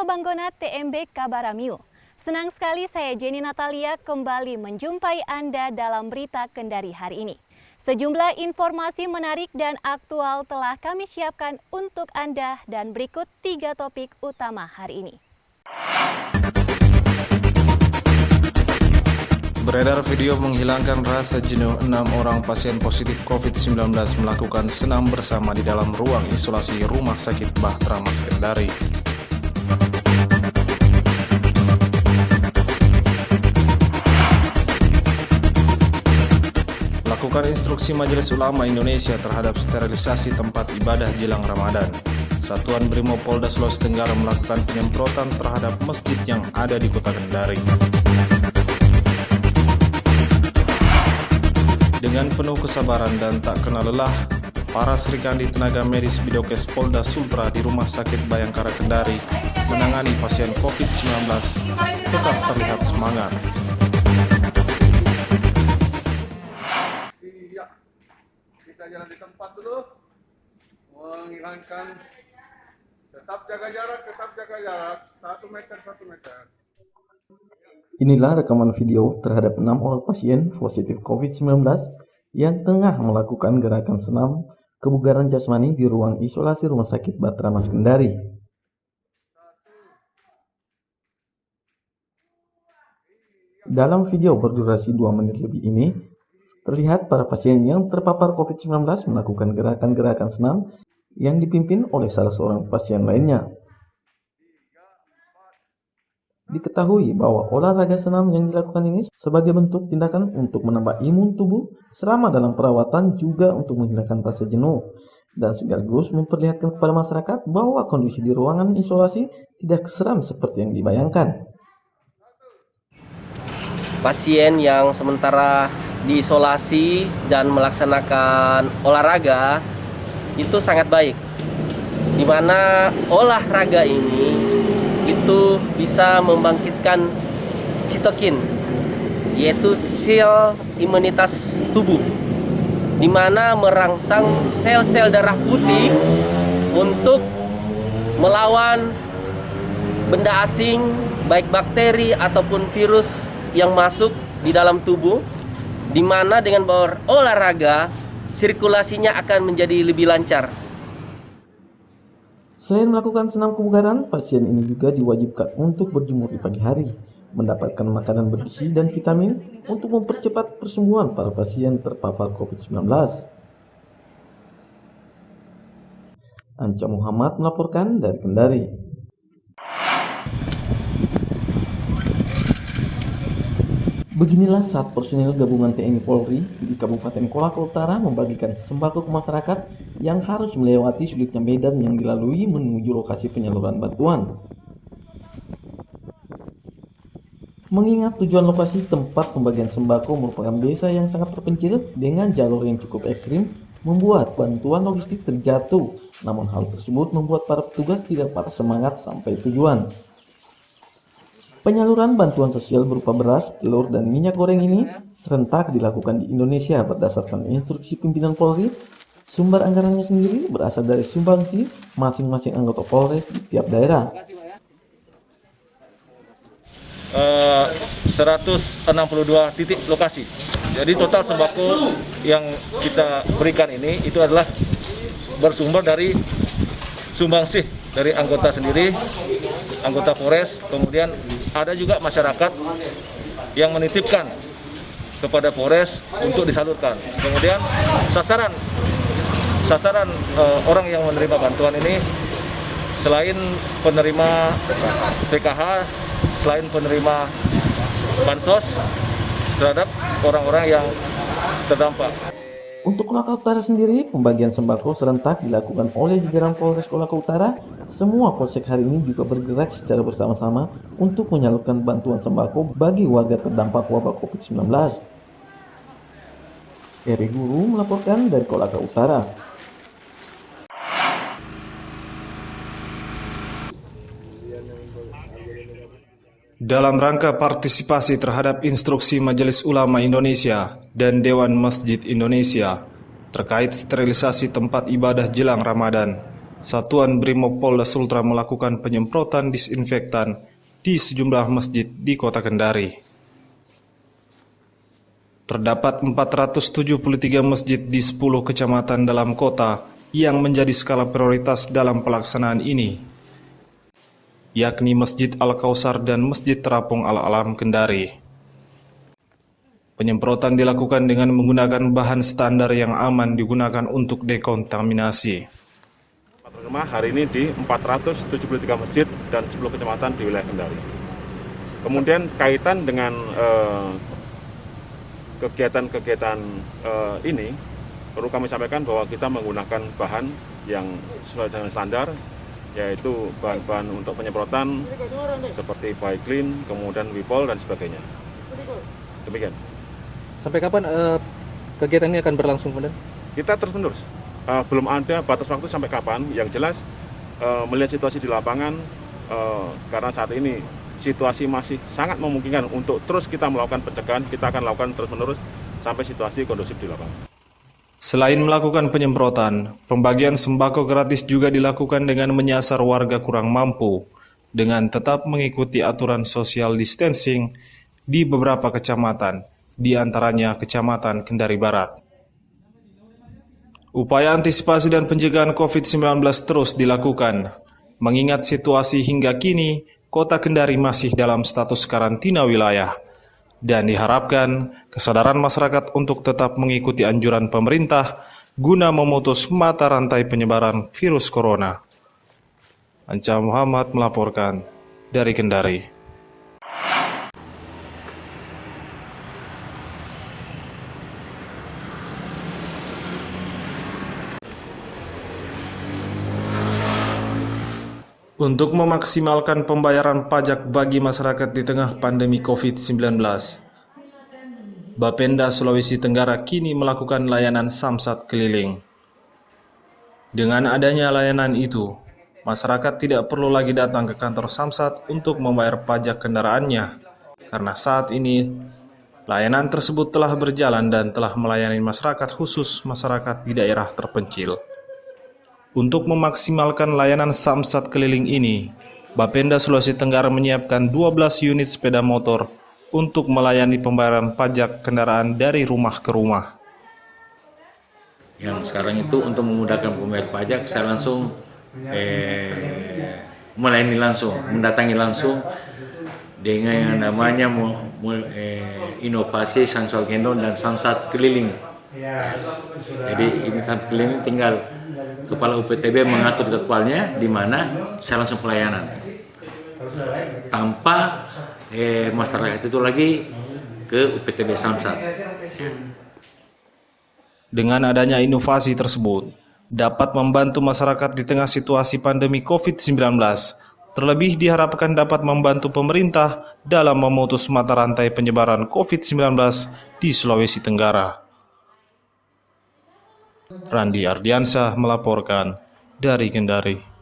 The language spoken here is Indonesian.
Banggona TMB Kabaramiu. Senang sekali saya Jenny Natalia kembali menjumpai Anda dalam berita Kendari hari ini. Sejumlah informasi menarik dan aktual telah kami siapkan untuk Anda dan berikut 3 topik utama hari ini. Beredar video menghilangkan rasa jenuh 6 orang pasien positif COVID-19 melakukan senam bersama di dalam ruang isolasi Rumah Sakit Bahtera Mas Kendari. Lakukan instruksi Majelis Ulama Indonesia terhadap sterilisasi tempat ibadah jelang Ramadan. Satuan Brimob Polda Sulawesi Tenggara melakukan penyemprotan terhadap masjid yang ada di Kota Kendari. Dengan penuh kesabaran dan tak kenal lelah, para Serikandi tenaga medis Bidokes Polda Sultra di Rumah Sakit Bayangkara Kendari menangani pasien COVID-19 tetap terlihat semangat. Iya, kita jalan di tempat dulu, menghilangkan, tetap jaga jarak, 1 meter. Inilah rekaman video terhadap 6 orang pasien positif COVID-19 yang tengah melakukan gerakan senam kebugaran jasmani di ruang isolasi Rumah Sakit Bahtera Mas Kendari. Dalam video berdurasi 2 menit lebih ini, terlihat para pasien yang terpapar COVID-19 melakukan gerakan-gerakan senam yang dipimpin oleh salah seorang pasien lainnya. Diketahui bahwa olahraga senam yang dilakukan ini sebagai bentuk tindakan untuk menambah imun tubuh selama dalam perawatan, juga untuk menghilangkan rasa jenuh dan sekaligus memperlihatkan kepada masyarakat bahwa kondisi di ruangan isolasi tidak seram seperti yang dibayangkan. Pasien yang sementara diisolasi dan melaksanakan olahraga itu sangat baik, di mana olahraga ini itu bisa membangkitkan sitokin, yaitu sel imunitas tubuh, di mana merangsang sel-sel darah putih untuk melawan benda asing, baik bakteri ataupun virus yang masuk di dalam tubuh, di mana dengan berolahraga sirkulasinya akan menjadi lebih lancar. Selain melakukan senam kebugaran, pasien ini juga diwajibkan untuk berjemur di pagi hari, mendapatkan makanan bergizi dan vitamin untuk mempercepat persembuhan para pasien terpapar COVID-19. Anca Muhammad melaporkan dari Kendari. Beginilah saat personil gabungan TNI Polri di Kabupaten Kolaka Utara membagikan sembako ke masyarakat yang harus melewati sulitnya medan yang dilalui menuju lokasi penyaluran bantuan. Mengingat tujuan lokasi tempat pembagian sembako merupakan desa yang sangat terpencil dengan jalur yang cukup ekstrim, membuat bantuan logistik terjatuh. Namun hal tersebut membuat para petugas tidak patah semangat sampai tujuan. Penyaluran bantuan sosial berupa beras, telur, dan minyak goreng ini serentak dilakukan di Indonesia berdasarkan instruksi pimpinan Polri. Sumber anggarannya sendiri berasal dari sumbangsi masing-masing anggota Polres di tiap daerah. 162 titik lokasi. Jadi total sembako yang kita berikan ini itu adalah bersumber dari sumbangsih dari anggota sendiri, anggota Polres, kemudian ada juga masyarakat yang menitipkan kepada Polres untuk disalurkan. Kemudian sasaran orang yang menerima bantuan ini selain penerima PKH, selain penerima bansos terhadap orang-orang yang terdampak. Untuk Kolaka Utara sendiri, pembagian sembako serentak dilakukan oleh jajaran Polres Kolaka Utara. Semua polsek hari ini juga bergerak secara bersama-sama untuk menyalurkan bantuan sembako bagi warga terdampak wabah COVID-19. Eri Guru melaporkan dari Kolaka Utara. Dalam rangka partisipasi terhadap instruksi Majelis Ulama Indonesia dan Dewan Masjid Indonesia terkait sterilisasi tempat ibadah jelang Ramadan, Satuan Brimob Polda Sultra melakukan penyemprotan disinfektan di sejumlah masjid di Kota Kendari. Terdapat 473 masjid di 10 kecamatan dalam kota yang menjadi skala prioritas dalam pelaksanaan ini, yakni Masjid Al-Kausar dan Masjid Terapung Al-Alam Kendari. Penyemprotan dilakukan dengan menggunakan bahan standar yang aman digunakan untuk dekontaminasi. Rumah hari ini di 473 masjid dan 10 kecamatan di wilayah Kendari. Kemudian kaitan dengan kegiatan-kegiatan ini, perlu kami sampaikan bahwa kita menggunakan bahan yang sesuai dengan standar, yaitu bahan-bahan untuk penyemprotan seperti Baiklin, kemudian Wipol dan sebagainya. Demikian. Sampai kapan kegiatan ini akan berlangsung, Komandan? Kita terus menerus. Belum ada batas waktu sampai kapan. Yang jelas melihat situasi di lapangan, karena saat ini situasi masih sangat memungkinkan untuk terus kita melakukan pencegahan, kita akan lakukan terus-menerus sampai situasi kondusif di lapangan. Selain melakukan penyemprotan, pembagian sembako gratis juga dilakukan dengan menyasar warga kurang mampu dengan tetap mengikuti aturan social distancing di beberapa kecamatan, di antaranya Kecamatan Kendari Barat. Upaya antisipasi dan pencegahan COVID-19 terus dilakukan, mengingat situasi hingga kini Kota Kendari masih dalam status karantina wilayah, dan diharapkan kesadaran masyarakat untuk tetap mengikuti anjuran pemerintah guna memutus mata rantai penyebaran virus corona. Anca Muhammad melaporkan dari Kendari. Untuk memaksimalkan pembayaran pajak bagi masyarakat di tengah pandemi COVID-19, Bapenda Sulawesi Tenggara kini melakukan layanan samsat keliling. Dengan adanya layanan itu, masyarakat tidak perlu lagi datang ke kantor samsat untuk membayar pajak kendaraannya, karena saat ini layanan tersebut telah berjalan dan telah melayani masyarakat, khusus masyarakat di daerah terpencil. Untuk memaksimalkan layanan samsat keliling ini, Bapenda Sulawesi Tenggara menyiapkan 12 unit sepeda motor untuk melayani pembayaran pajak kendaraan dari rumah ke rumah. Yang sekarang itu untuk memudahkan pembayar pajak, saya langsung melayani langsung, mendatangi langsung dengan yang namanya inovasi Samsat Gendong dan Samsat Keliling. Jadi ini sampai keliling tinggal Kepala UPTB mengatur jadwalnya di mana saya langsung pelayanan tanpa masyarakat itu lagi ke UPTB Samsat. Dengan adanya inovasi tersebut dapat membantu masyarakat di tengah situasi pandemi COVID-19. Terlebih diharapkan dapat membantu pemerintah dalam memutus mata rantai penyebaran COVID-19 di Sulawesi Tenggara. Randi Ardiansyah melaporkan dari Kendari.